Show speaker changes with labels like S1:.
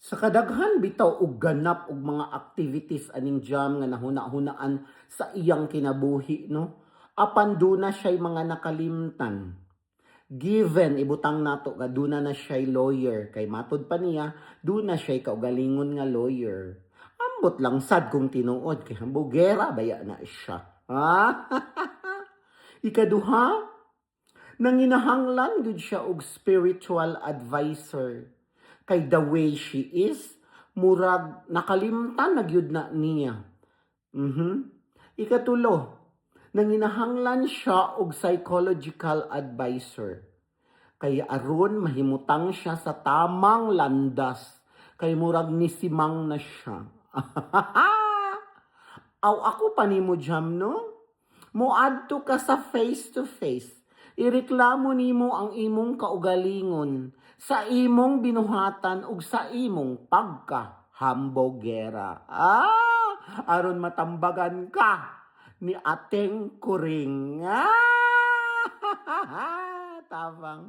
S1: Sa kadaghan bitaw og ganap og mga activities aning jam nga nahuna-hunaan sa iyang kinabuhi, no? Apan duna siya'y mga nakalimtan. Given ibutang nato nga duna na siya'y lawyer kay matud pa niya duna siya'y kaugalingon nga lawyer. Ambot lang sad kung tinuod kay hambugera baya na siya. Ha? Ikaduha, nanginahanglan gud siya og spiritual advisor. Kay the way she is, murag nakalimtan na gyud na niya. Ikatulo, nanginahanglan siya og psychological advisor. Kay aron mahimutang siya sa tamang landas. Kay murag nisimang na siya. Aw ako pa nimo jam, no? Moadto ka sa face to face. Ireklamo nimo ang imong kaugalingon sa imong binuhatan ug sa imong pagka-hambogera. Aron matambagan ka ni Ateng Kuring. Tabang.